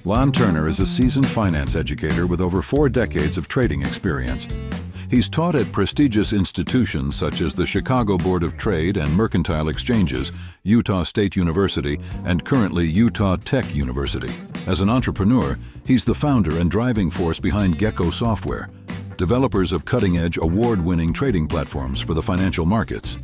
Lon Turner is a seasoned finance educator with over 4 decades of trading experience. He's taught at prestigious institutions such as the Chicago Board of Trade and Mercantile Exchanges, Utah State University, and currently Utah Tech University. As an entrepreneur, he's the founder and driving force behind Gecko Software, developers of cutting-edge, award-winning trading platforms for the financial markets,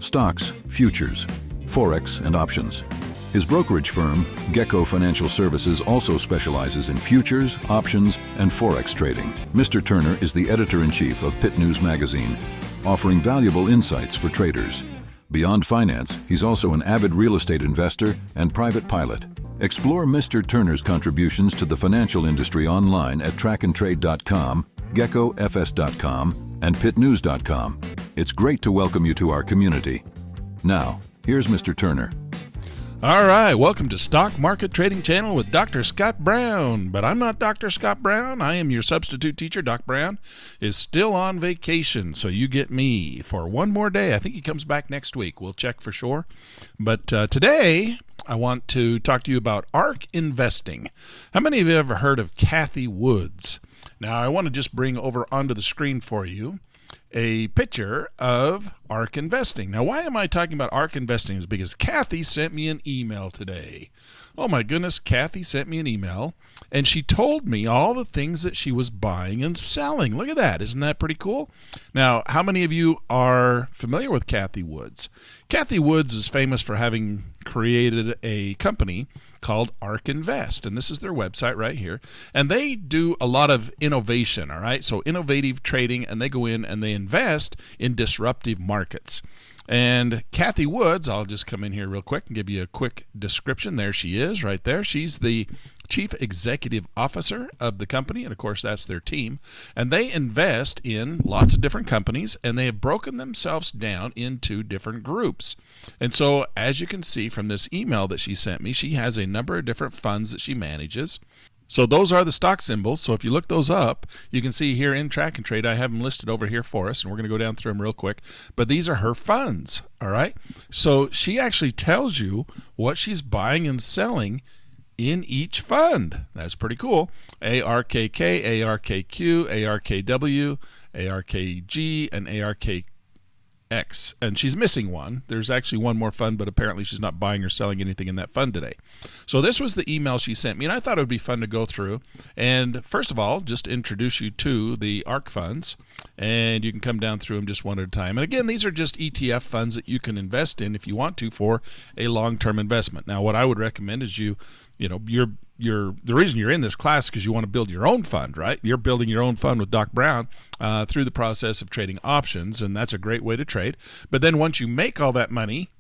stocks, futures, forex, and options. His brokerage firm, Gecko Financial Services, also specializes in futures, options, and forex trading. Mr. Turner is the editor-in-chief of Pitt News Magazine, offering valuable insights for traders. Beyond finance, he's also an avid real estate investor and private pilot. Explore Mr. Turner's contributions to the financial industry online at trackandtrade.com, geckofs.com, and pittnews.com. It's great to welcome you to our community. Now, here's Mr. Turner. All right, welcome to Stock Market Trading Channel with Dr. Scott Brown. But I'm not Dr. Scott Brown. I am your substitute teacher. Doc Brown is still on vacation, so you get me for one more day. I think he comes back next week. We'll check for sure. But today, I want to talk to you about ARK investing. How many of you have ever heard of Cathy Woods? Now, I want to just bring over onto the screen for you a picture of ARK investing. Now, why am I talking about ARK investing? Is because Cathy sent me an email today. Oh my goodness, Cathy sent me an email, and she told me all the things that she was buying and selling. Look at that. Isn't that pretty cool? Now, how many of you are familiar with Cathy Woods? Cathy Woods is famous for having created a company called ARK Invest, and this is their website right here. And they do a lot of innovation, all right? So innovative trading, and they go in and they invest in disruptive markets. And Cathy Woods, I'll just come in here real quick and give you a quick description. There she is right there. She's the Chief Executive Officer of the company, and of course that's their team. And they invest in lots of different companies, and they have broken themselves down into different groups. And so as you can see from this email that she sent me, she has a number of different funds that she manages. So those are the stock symbols. So if you look those up, you can see here in Track and Trade, I have them listed over here for us, and we're going to go down through them real quick. But these are her funds, all right? So she actually tells you what she's buying and selling in each fund. That's pretty cool. ARKK, ARKQ, ARKW, ARKG, and ARKX. And she's missing one. There's actually one more fund, but apparently she's not buying or selling anything in that fund today. So this was the email she sent me, and I thought it would be fun to go through. And first of all, just introduce you to the ARK funds, and you can come down through them just one at a time. And again, these are just ETF funds that you can invest in if you want to for a long-term investment. Now, what I would recommend is the reason you're in this class is because you want to build your own fund, right? You're building your own fund with Doc Brown through the process of trading options, and that's a great way to trade. But then once you make all that money,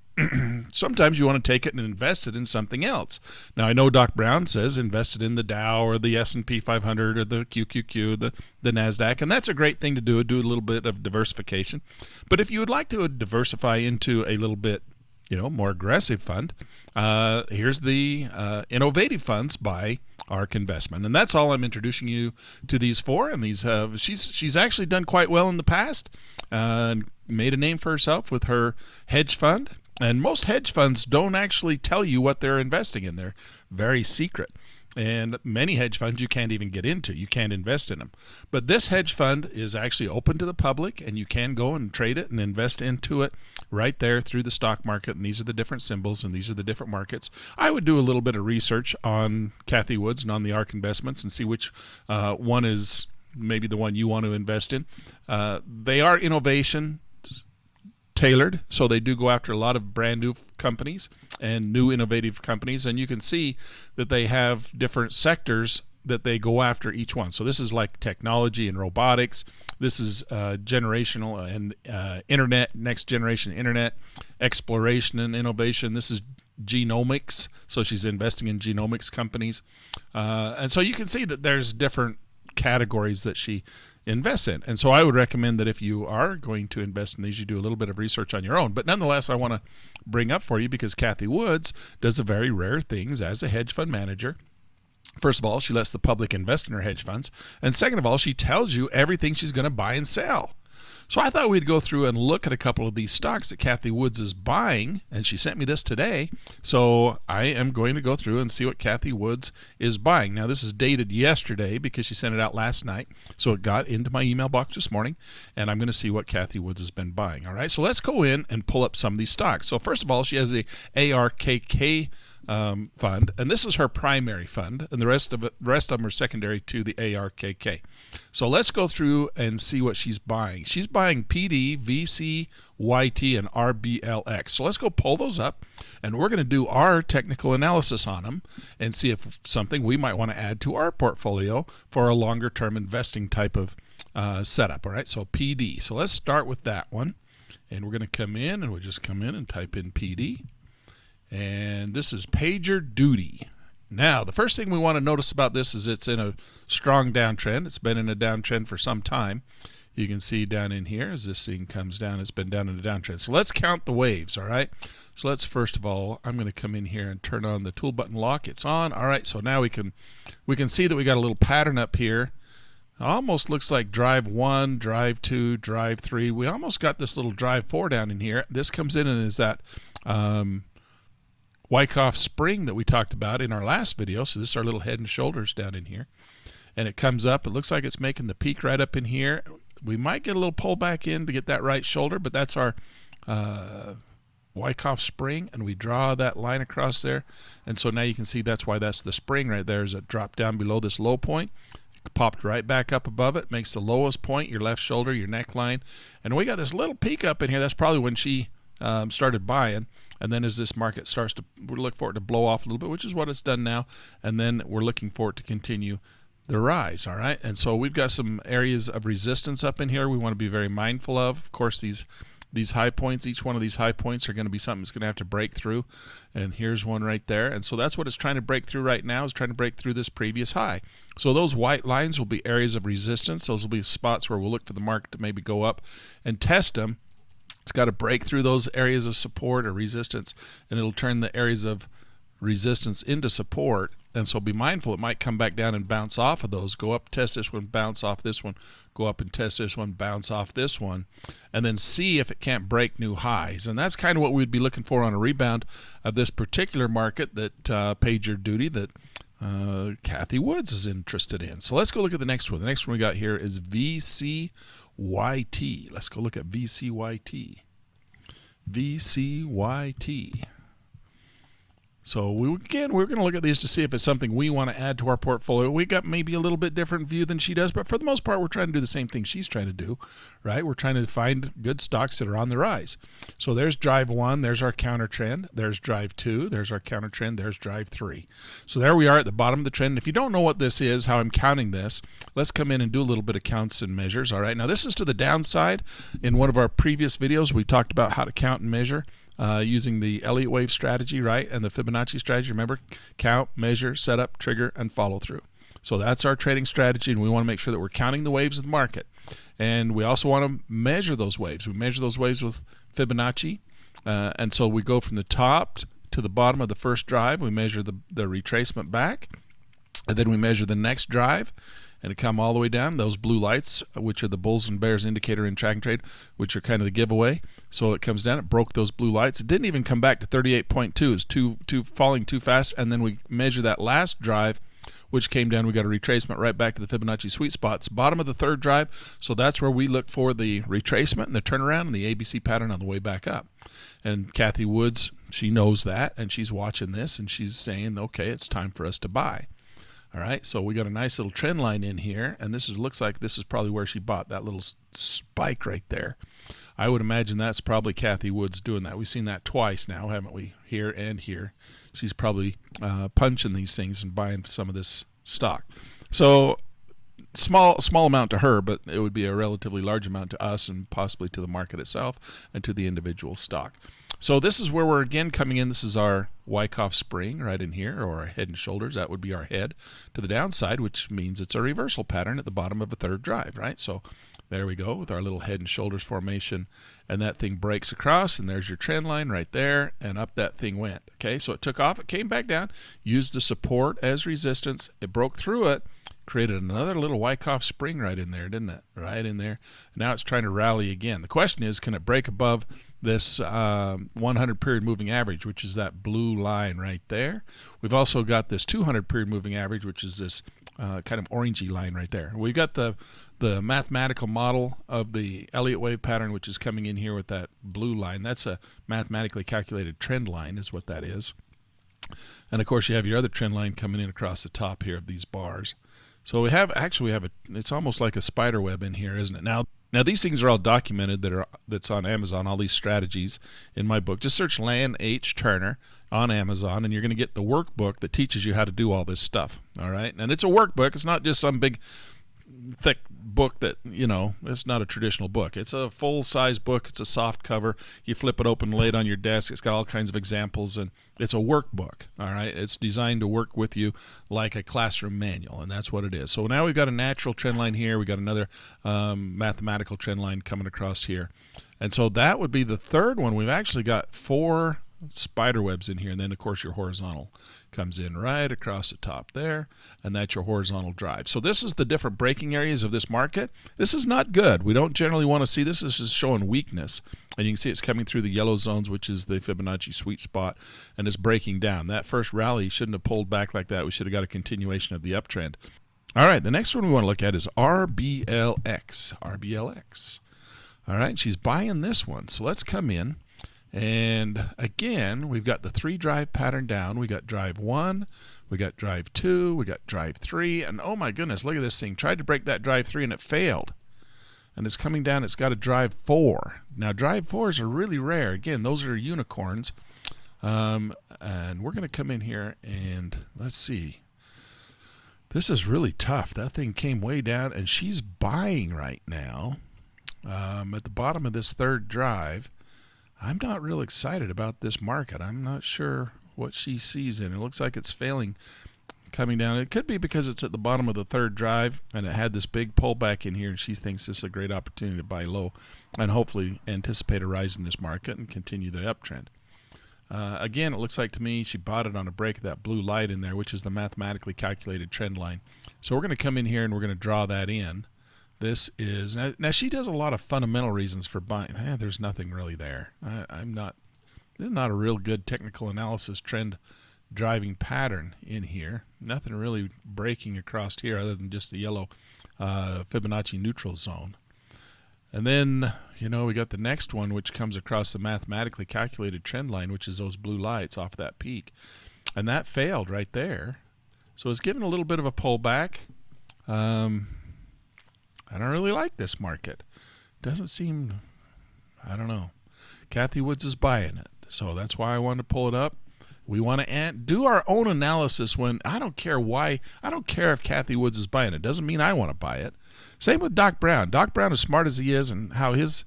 sometimes you want to take it and invest it in something else. Now, I know Doc Brown says invest it in the Dow or the S&P 500 or the QQQ, the NASDAQ, and that's a great thing to do a little bit of diversification. But if you would like to diversify into a little bit more aggressive fund, here's the innovative funds by ARK Investment, and that's all I'm introducing you to these for. And these she's actually done quite well in the past, and made a name for herself with her hedge fund. And most hedge funds don't actually tell you what they're investing in; they're very secret. And many hedge funds you can't even get into. You can't invest in them. But this hedge fund is actually open to the public, and you can go and trade it and invest into it right there through the stock market. And these are the different symbols, and these are the different markets. I would do a little bit of research on Cathy Woods and on the ARK investments and see which one is maybe the one you want to invest in. They are innovation tailored, so they do go after a lot of brand new companies and new innovative companies, and you can see that they have different sectors that they go after each one. So this is like technology and robotics. This is generational and internet, next generation internet, exploration and innovation. This is genomics, so she's investing in genomics companies, and so you can see that there's different categories that she invest in. And so I would recommend that if you are going to invest in these, you do a little bit of research on your own. But nonetheless, I want to bring up for you, because Cathy Woods does a very rare things as a hedge fund manager. First of all, she lets the public invest in her hedge funds. And second of all, she tells you everything she's going to buy and sell. So I thought we'd go through and look at a couple of these stocks that Cathy Woods is buying, and she sent me this today. So I am going to go through and see what Cathy Woods is buying. Now this is dated yesterday because she sent it out last night, so it got into my email box this morning, and I'm going to see what Cathy Woods has been buying. All right, so let's go in and pull up some of these stocks. So first of all, she has the ARKK fund, and this is her primary fund, and the rest of them are secondary to the ARKK. So let's go through and see what she's buying. She's buying PD, VC, YT, and RBLX. So let's go pull those up, and we're going to do our technical analysis on them and see if something we might want to add to our portfolio for a longer term investing type of setup. All right, so PD. So let's start with that one, and we're going to come in, and we'll just come in and type in PD. And this is PagerDuty. Now, the first thing we want to notice about this is it's in a strong downtrend. It's been in a downtrend for some time. You can see down in here as this thing comes down, it's been down in a downtrend. So let's count the waves, all right? So let's first of all, I'm going to come in here and turn on the tool button lock. It's on. All right, so now we can see that we got a little pattern up here. Almost looks like drive 1, drive 2, drive 3. We almost got this little drive 4 down in here. This comes in and is that Wyckoff spring that we talked about in our last video. So this is our little head and shoulders down in here, and it comes up. It looks like it's making the peak right up in here. We might get a little pull back in to get that right shoulder, but that's our Wyckoff spring, and we draw that line across there. And so now you can see that's why that's the spring right there, is it dropped down below this low point, popped right back up above it, makes the lowest point your left shoulder, your neckline, and we got this little peak up in here. That's probably when she started buying. And then as this market starts to, we look for it to blow off a little bit, which is what it's done now. And then we're looking for it to continue the rise, all right? And so we've got some areas of resistance up in here we want to be very mindful of. Of course, these high points, each one of these high points are going to be something that's going to have to break through. And here's one right there. And so that's what it's trying to break through right now, is trying to break through this previous high. So those white lines will be areas of resistance. Those will be spots where we'll look for the market to maybe go up and test them. It's got to break through those areas of support or resistance, and it'll turn the areas of resistance into support. And so be mindful, it might come back down and bounce off of those, go up, test this one, bounce off this one, go up and test this one, bounce off this one, and then see if it can't break new highs. And that's kind of what we'd be looking for on a rebound of this particular market that PagerDuty, that Cathy Woods is interested in. So let's go look at the next one. The next one we got here is VCYT. Let's go look at VCYT. VCYT. So we're going to look at these to see if it's something we want to add to our portfolio. We got maybe a little bit different view than she does, but for the most part, we're trying to do the same thing she's trying to do, right? We're trying to find good stocks that are on the rise. So there's drive 1, there's our counter trend. There's drive 2, there's our counter trend. There's drive 3. So there we are at the bottom of the trend. If you don't know what this is, how I'm counting this, let's come in and do a little bit of counts and measures. All right, now this is to the downside. In one of our previous videos, we talked about how to count and measure using the Elliott wave strategy, right, and the Fibonacci strategy. Remember, count, measure, set up, trigger, and follow through. So that's our trading strategy, and we want to make sure that we're counting the waves of the market. And we also want to measure those waves. We measure those waves with Fibonacci, and so we go from the top to the bottom of the first drive. We measure the retracement back, and then we measure the next drive, and it come all the way down. Those blue lights, which are the bulls and bears indicator in track and trade, which are kind of the giveaway. So it comes down, it broke those blue lights. It didn't even come back to 38.2. It's too falling too fast. And then we measure that last drive, which came down. We got a retracement right back to the Fibonacci sweet spots, bottom of the third drive. So that's where we look for the retracement and the turnaround and the ABC pattern on the way back up. And Cathy Woods, she knows that, and she's watching this, and she's saying, okay, it's time for us to buy. All right, so we got a nice little trend line in here, and this looks like this is probably where she bought that little spike right there. I would imagine that's probably Cathy Woods doing that. We've seen that twice now, haven't we? Here and here. She's probably punching these things and buying some of this stock. So small amount to her, but it would be a relatively large amount to us and possibly to the market itself and to the individual stock. So this is where we're again coming in. This is our Wyckoff spring right in here, or our head and shoulders. That would be our head to the downside, which means it's a reversal pattern at the bottom of a third drive, right? So there we go with our little head and shoulders formation, and that thing breaks across, and there's your trend line right there, and up that thing went. Okay, so it took off, it came back down, used the support as resistance, it broke through it, created another little Wyckoff spring right in there, didn't it? Right in there. Now it's trying to rally again. The question is, can it break above this 100 period moving average, which is that blue line right there? We've also got this 200 period moving average, which is this kind of orangey line right there. We've got the mathematical model of the Elliott wave pattern, which is coming in here with that blue line. That's a mathematically calculated trend line is what that is. And of course you have your other trend line coming in across the top here of these bars. So we have it's almost like a spider web in here, isn't it? Now these things are all documented that's on Amazon, all these strategies in my book. Just search Lan H. Turner on Amazon and you're going to get the workbook that teaches you how to do all this stuff. All right? And it's a workbook. It's not just some big thick book that, it's not a traditional book. It's a full-size book. It's a soft cover. You flip it open, lay it on your desk. It's got all kinds of examples, and it's a workbook, all right? It's designed to work with you like a classroom manual, and that's what it is. So now we've got a natural trend line here. We've got another mathematical trend line coming across here. And so that would be the third one. We've actually got 4 spider webs in here, and then, of course, your horizontal comes in right across the top there, and that's your horizontal drive. So this is the different breaking areas of this market. This is not good. We don't generally want to see this. This is showing weakness, and you can see it's coming through the yellow zones, which is the Fibonacci sweet spot, and it's breaking down. That first rally shouldn't have pulled back like that. We should have got a continuation of the uptrend. All right, the next one we want to look at is RBLX. RBLX. All right, she's buying this one, so let's come in. And again, we've got the 3 drive pattern down. We got drive 1, we got drive 2, we got drive 3, and oh my goodness, look at this thing. Tried to break that drive 3 and it failed. And it's coming down, it's got a drive 4. Now drive 4s are really rare. Again, those are unicorns. And we're going to come in here and let's see. This is really tough. That thing came way down and she's buying right now at the bottom of this 3rd drive. I'm not real excited about this market. I'm not sure what she sees in it. It looks like it's failing coming down. It could be because it's at the bottom of the 3rd drive and it had this big pullback in here and she thinks this is a great opportunity to buy low and hopefully anticipate a rise in this market and continue the uptrend. Again, it looks like to me she bought it on a break of that blue light in there, which is the mathematically calculated trend line. So we're going to come in here and we're going to draw that in. This is now she does a lot of fundamental reasons for buying. There's nothing really there. This is not a real good technical analysis trend driving pattern in here. Nothing really breaking across here other than just the yellow Fibonacci neutral zone. And then we got the next one, which comes across the mathematically calculated trend line, which is those blue lights off that peak, and that failed right there. So it's given a little bit of a pullback. I don't really like this market. Doesn't seem, I don't know. Cathy Woods is buying it, so that's why I wanted to pull it up. We want to do our own analysis when, I don't care if Cathy Woods is buying it. Doesn't mean I want to buy it. Same with Doc Brown. Doc Brown, as smart as he is and how his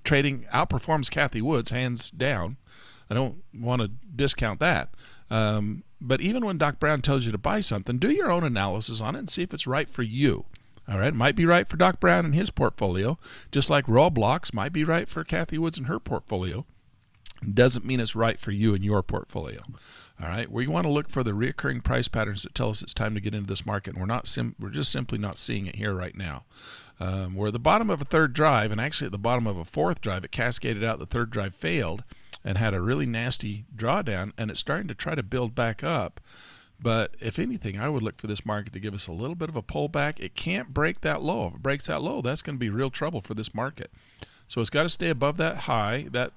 trading outperforms Cathy Woods, hands down. I don't want to discount that. But even when Doc Brown tells you to buy something, do your own analysis on it and see if it's right for you. All right, it might be right for Doc Brown and his portfolio, just like Roblox might be right for Cathy Woods and her portfolio. Doesn't mean it's right for you and your portfolio. All right, we want to look for the recurring price patterns that tell us it's time to get into this market, and we're just simply not seeing it here right now. We're at the bottom of a 3rd drive, and actually at the bottom of a 4th drive. It cascaded out. The 3rd drive failed and had a really nasty drawdown, and it's starting to try to build back up. But if anything, I would look for this market to give us a little bit of a pullback. It can't break that low. If it breaks that low, that's going to be real trouble for this market. So it's got to stay above that high, that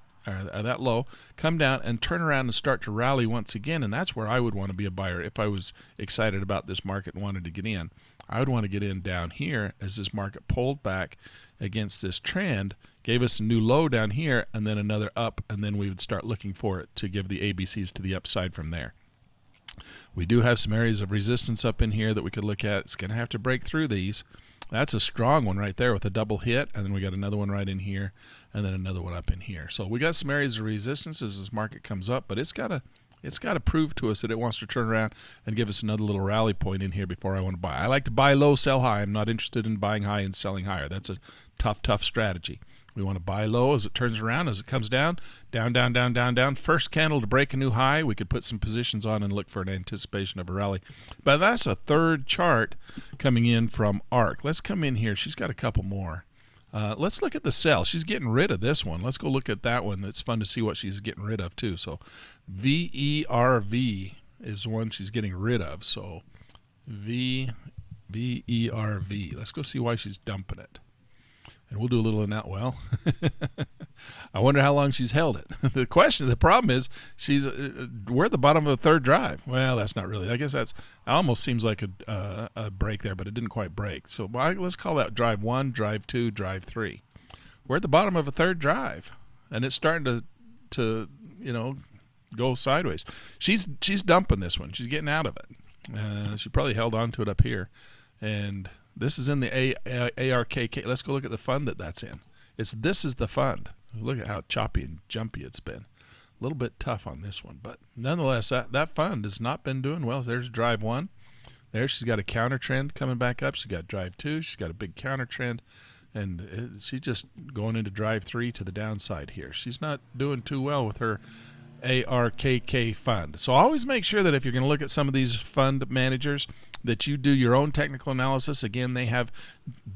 low, come down and turn around and start to rally once again. And that's where I would want to be a buyer if I was excited about this market and wanted to get in. I would want to get in down here as this market pulled back against this trend, gave us a new low down here, and then another up, and then we would start looking for it to give the ABCs to the upside from there. We do have some areas of resistance up in here that we could look at. It's going to have to break through these. That's a strong one right there with a double hit, and then we got another one right in here, and then another one up in here. So we got some areas of resistance as this market comes up, but it's got to prove to us that it wants to turn around and give us another little rally point in here before I want to buy. I like to buy low, sell high. I'm not interested in buying high and selling higher. That's a tough strategy. We want to buy low as it turns around, as it comes down, down, down, down, down, down. First candle to break a new high. We could put some positions on and look for an anticipation of a rally. But that's a third chart coming in from ARK. Let's come in here. She's got a couple more. Let's look at the sell. She's getting rid of this one. Let's go look at that one. It's fun to see what she's getting rid of too. So VERV is the one she's getting rid of. So VERV. Let's go see why she's dumping it. And we'll do a little in that. Well, I wonder how long she's held it. The problem is we're at the bottom of a third drive. Well, that's not really. I guess that almost seems like a break there, but it didn't quite break. So let's call that drive 1, drive 2, drive 3. We're at the bottom of a third drive, and it's starting to go sideways. She's dumping this one. She's getting out of it. She probably held on to it up here, and this is in the ARKK. Let's go look at the fund that's in. This is the fund. Look at how choppy and jumpy it's been. A little bit tough on this one, but nonetheless, that fund has not been doing well. There's drive 1. There, she's got a counter trend coming back up. She's got drive 2. She's got a big counter trend, and she's just going into drive 3 to the downside here. She's not doing too well with her ARKK fund. So always make sure that if you're going to look at some of these fund managers, that you do your own technical analysis. Again, they have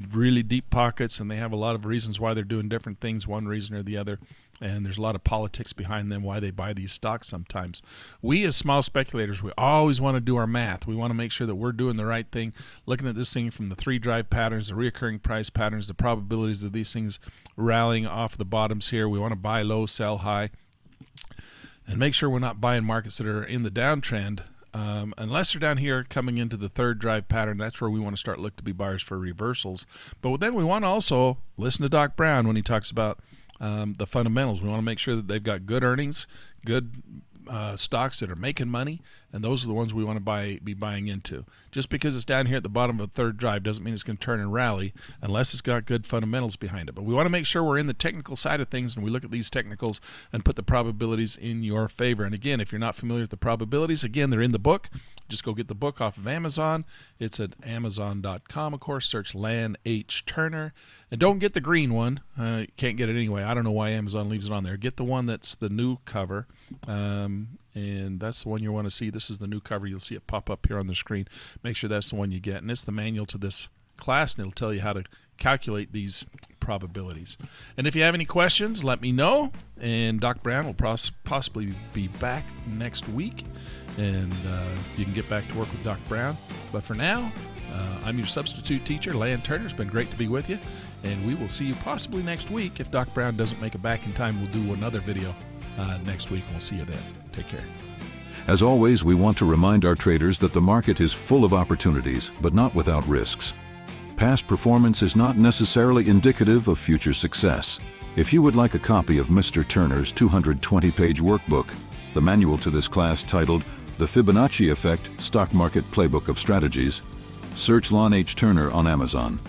really deep pockets, and they have a lot of reasons why they're doing different things, one reason or the other, and there's a lot of politics behind them, why they buy these stocks sometimes. We as small speculators, we always want to do our math. We want to make sure that we're doing the right thing, looking at this thing from the 3-drive patterns, the reoccurring price patterns, the probabilities of these things rallying off the bottoms here. We want to buy low, sell high, and make sure we're not buying markets that are in the downtrend. Unless they're down here coming into the 3rd drive pattern, that's where we want to start look to be buyers for reversals. But then we want to also listen to Doc Brown when he talks about the fundamentals. We want to make sure that they've got good earnings, good stocks that are making money, and those are the ones we want to be buying into. Just because it's down here at the bottom of a 3rd drive doesn't mean it's going to turn and rally unless it's got good fundamentals behind it. But we want to make sure we're in the technical side of things, and we look at these technicals and put the probabilities in your favor. And again, if you're not familiar with the probabilities, again, they're in the book. Just go get the book off of Amazon. It's at Amazon.com, of course. Search Lan H. Turner. And don't get the green one. You can't get it anyway. I don't know why Amazon leaves it on there. Get the one that's the new cover. And that's the one you want to see. This is the new cover. You'll see it pop up here on the screen. Make sure that's the one you get. And it's the manual to this class, and it'll tell you how to calculate these probabilities. And if you have any questions, let me know. And Doc Brown will possibly be back next week. And you can get back to work with Doc Brown. But for now, I'm your substitute teacher, Lan Turner. It's been great to be with you. And we will see you possibly next week. If Doc Brown doesn't make it back in time, we'll do another video next week, and we'll see you then. Take care. As always, we want to remind our traders that the market is full of opportunities, but not without risks. Past performance is not necessarily indicative of future success. If you would like a copy of Mr. Turner's 220-page workbook, the manual to this class titled The Fibonacci Effect Stock Market Playbook of Strategies, search Lan H. Turner on Amazon.